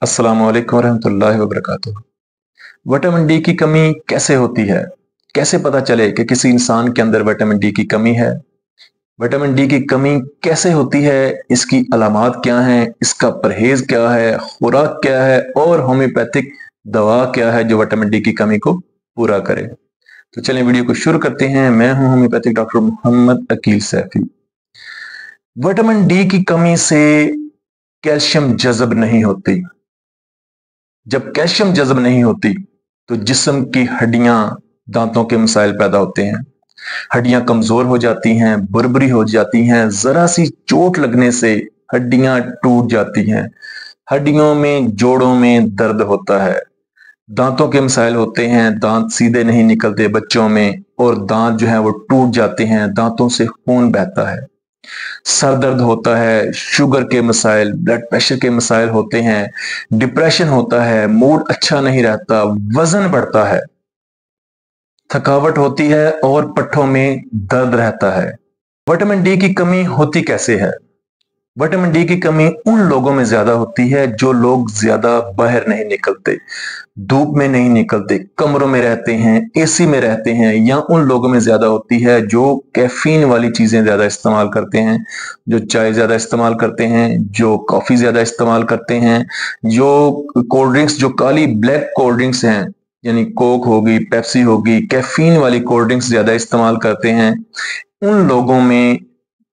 अस्सलामु अलैकुम रहमतुल्लाहि व बरकातुहू। विटामिन डी की कमी कैसे होती है? कैसे पता चले कि किसी इंसान के अंदर विटामिन डी की कमी है? विटामिन डी की कमी कैसे होती है? इसकी अलामात क्या हैं? इसका परहेज क्या है? खुराक क्या है? और होम्योपैथिक दवा क्या है जो विटामिन डी की कमी को पूरा करे? तो चलें वीडियो को शुरू करते हैं। मैं हूं homeopathic doctor Mohammad Aqeel Saifi. Vitamin D की कमी से कैल्शियम जज़ब नहीं होती। जब कैल्शियम जज़ब नहीं होती तो जिस्म की हड्डियां, दांतों के मसाइल पैदा होते हैं। हड्डियां कमजोर हो जाती हैं, बुरबुरी हो जाती हैं, जरा सी चोट लगने से हड्डियां टूट जाती हैं। हड्डियों में, जोड़ों में दर्द होता है। दांतों के मसाइल होते हैं, दांत सीधे नहीं निकलते बच्चों में और दांत जो है वो टूट जाते हैं, दांतों से खून बहता है। सर दर्द होता है, शुगर के मसाइल, ब्लड प्रेशर के मसाइल होते हैं, डिप्रेशन होता है, मूड अच्छा नहीं रहता, वजन बढ़ता है, थकावट होती है और पट्ठों में दर्द रहता है। विटामिन डी की कमी होती कैसे है? विटामिन डी की कमी उन लोगों में ज्यादा होती है जो लोग ज्यादा बाहर नहीं निकलते, धूप में नहीं निकलते, कमरों में रहते हैं, एसी में रहते हैं, या उन लोगों में ज्यादा होती है जो कैफीन वाली चीजें ज्यादा इस्तेमाल करते हैं, जो चाय ज्यादा इस्तेमाल करते हैं, जो कॉफी ज्यादा इस्तेमाल करते हैं, जो कोल्ड ड्रिंक्स, जो काली ब्लैक कोल्ड ड्रिंक्स हैं, यानी कोक होगी, पेप्सी होगी, कैफीन वाली कोल्ड ड्रिंक्स ज्यादा इस्तेमाल करते हैं, उन लोगों में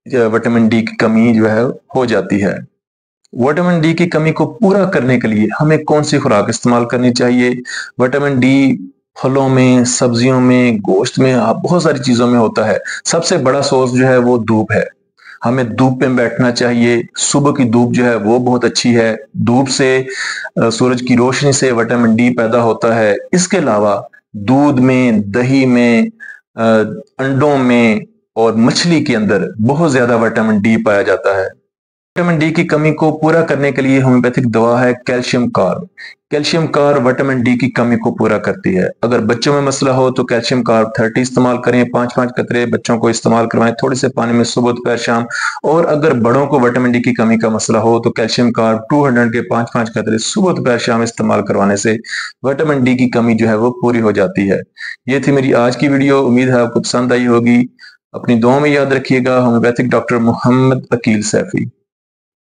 विटामिन डी की कमी जो है हो जाती है। विटामिन डी की कमी को पूरा करने के लिए हमें कौन सी खुराक इस्तेमाल करनी चाहिए? विटामिन डी फलों में, सब्जियों में, गोश्त में, बहुत सारी चीजों में होता है। सबसे बड़ा सोर्स जो है वो धूप है। हमें धूप में बैठना चाहिए। सुबह की धूप जो है वो बहुत अच्छी है। धूप से, सूरज की रोशनी से विटामिन डी पैदा होता है। इसके अलावा दूध में, दही में, अंडों में और मछली के अंदर बहुत ज्यादा विटामिन डी पाया जाता है। विटामिन डी की कमी को पूरा करने के लिए होम्योपैथिक दवा है calcium carb. Calcium carb vitamin D की कमी को पूरा करती है। अगर बच्चों में मसला हो तो कैल्शियम कार्ब 30 इस्तेमाल करें, 5-5 कतरे बच्चों को इस्तेमाल करवाएं थोड़े से पानी में सुबह दोपहर शाम। और अगर बड़ों को विटामिन डी की कमी का मसला हो तो कैल्शियम कार्ब 200 के 5-5 कतरे सुबह दोपहर शाम इस्तेमाल करवाने से विटामिन डी की कमी जो है वो पूरी हो जाती है। ये थी मेरी आज की वीडियो। उम्मीद है आपको पसंद आई होगी। अपनी दुआओं में याद रखिएगा। Homeopathic doctor Mohammad Aqeel Saifi.